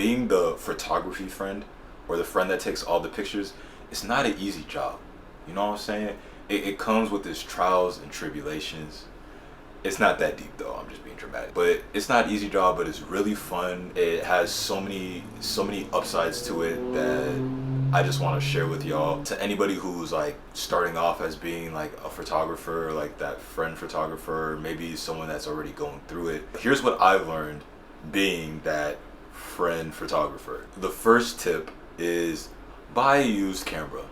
being the photography friend or the friend that takes all the pictures, it's not an easy job. You know what I'm saying? It comes with its trials and tribulations. It's not that deep though. I'm just being dramatic. But it's not an easy job, but it's really fun. It has so many upsides to it that I just want to share with y'all. To anybody who's like starting off as being like a photographer, like that friend photographer, maybe someone that's already going through it. Here's what I've learned being that friend photographer. The first tip is buy a used camera.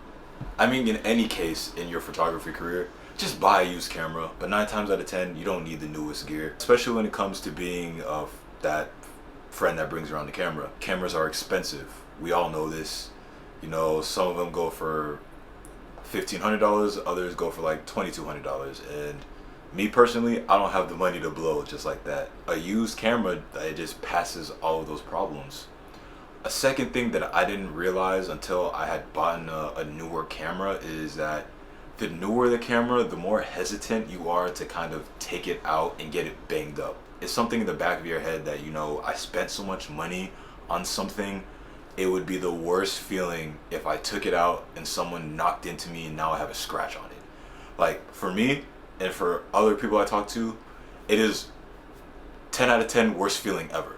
I mean, in any case in your photography career, just buy a used camera. But 9 times out of 10, you don't need the newest gear, especially when it comes to being that friend that brings around the camera. Cameras are expensive. We all know this. You know, some of them go for $1,500, others go for like $2,200. And me personally, I don't have the money to blow just like that. A used camera, it just passes all of those problems. A second thing that I didn't realize until I had bought a newer camera is that the newer the camera, the more hesitant you are to kind of take it out and get it banged up. It's something in the back of your head that, you know, I spent so much money on something. It would be the worst feeling if I took it out and someone knocked into me and now I have a scratch on it. Like, for me and for other people I talk to, it is 10 out of 10 worst feeling ever.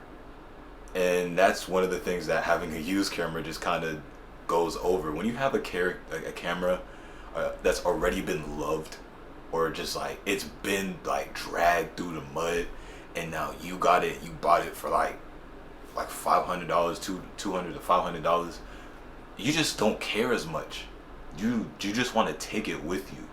And that's one of the things that having a used camera just kind of goes over. When you have a camera that's already been loved, or just like it's been like dragged through the mud, and now you bought it for like $500, $200 to $500, you just don't care as much. You just want to take it with you.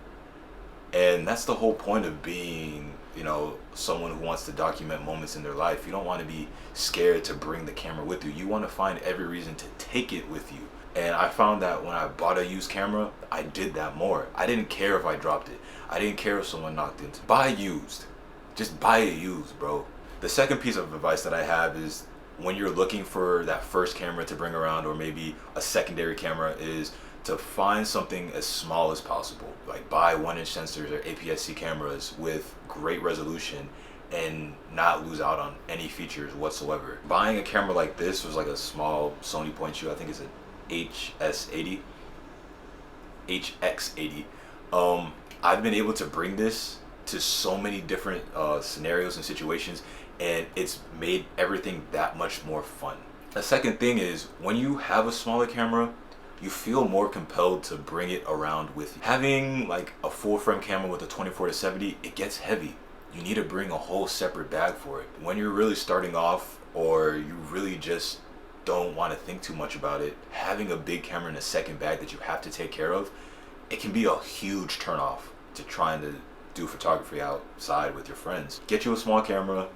And that's the whole point of being, you know, someone who wants to document moments in their life. You don't want to be scared to bring the camera with you. You want to find every reason to take it with you. And I found that when I bought a used camera, I did that more. I didn't care if I dropped it. I didn't care if someone knocked into it. Buy used. Just buy it used, bro. The second piece of advice that I have is when you're looking for that first camera to bring around, or maybe a secondary camera, is to find something as small as possible. Like buy 1-inch sensors or APS-C cameras with great resolution and not lose out on any features whatsoever. Buying a camera like this was like a small Sony point shoot. I think it's an HX80. I've been able to bring this to so many different scenarios and situations, and it's made everything that much more fun. The second thing is, when you have a smaller camera, you feel more compelled to bring it around with you. Having like a full frame camera with a 24-70, it gets heavy. You need to bring a whole separate bag for it. When you're really starting off, or you really just don't want to think too much about it, having a big camera in a second bag that you have to take care of, it can be a huge turnoff to trying to do photography outside with your friends. Get you a small camera,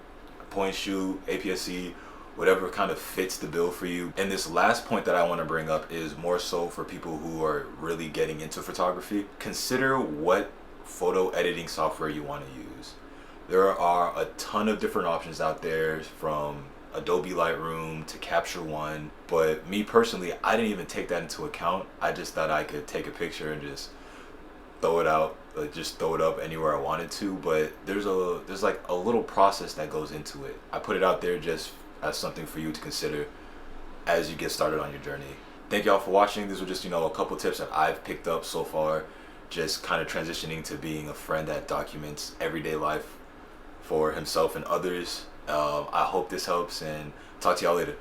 point shoot, APS-C, whatever kind of fits the bill for you. And this last point that I want to bring up is more so for people who are really getting into photography. Consider what photo editing software you want to use. There are a ton of different options out there, from Adobe Lightroom to Capture One, but me personally, I didn't even take that into account. I just thought I could take a picture and just throw it out, just throw it up anywhere I wanted to. But there's like a little process that goes into it. I put it out there just as something for you to consider as you get started on your journey. Thank y'all for watching. These were just, you know, a couple tips that I've picked up so far, just kind of transitioning to being a friend that documents everyday life for himself and others. I hope this helps, and talk to y'all later.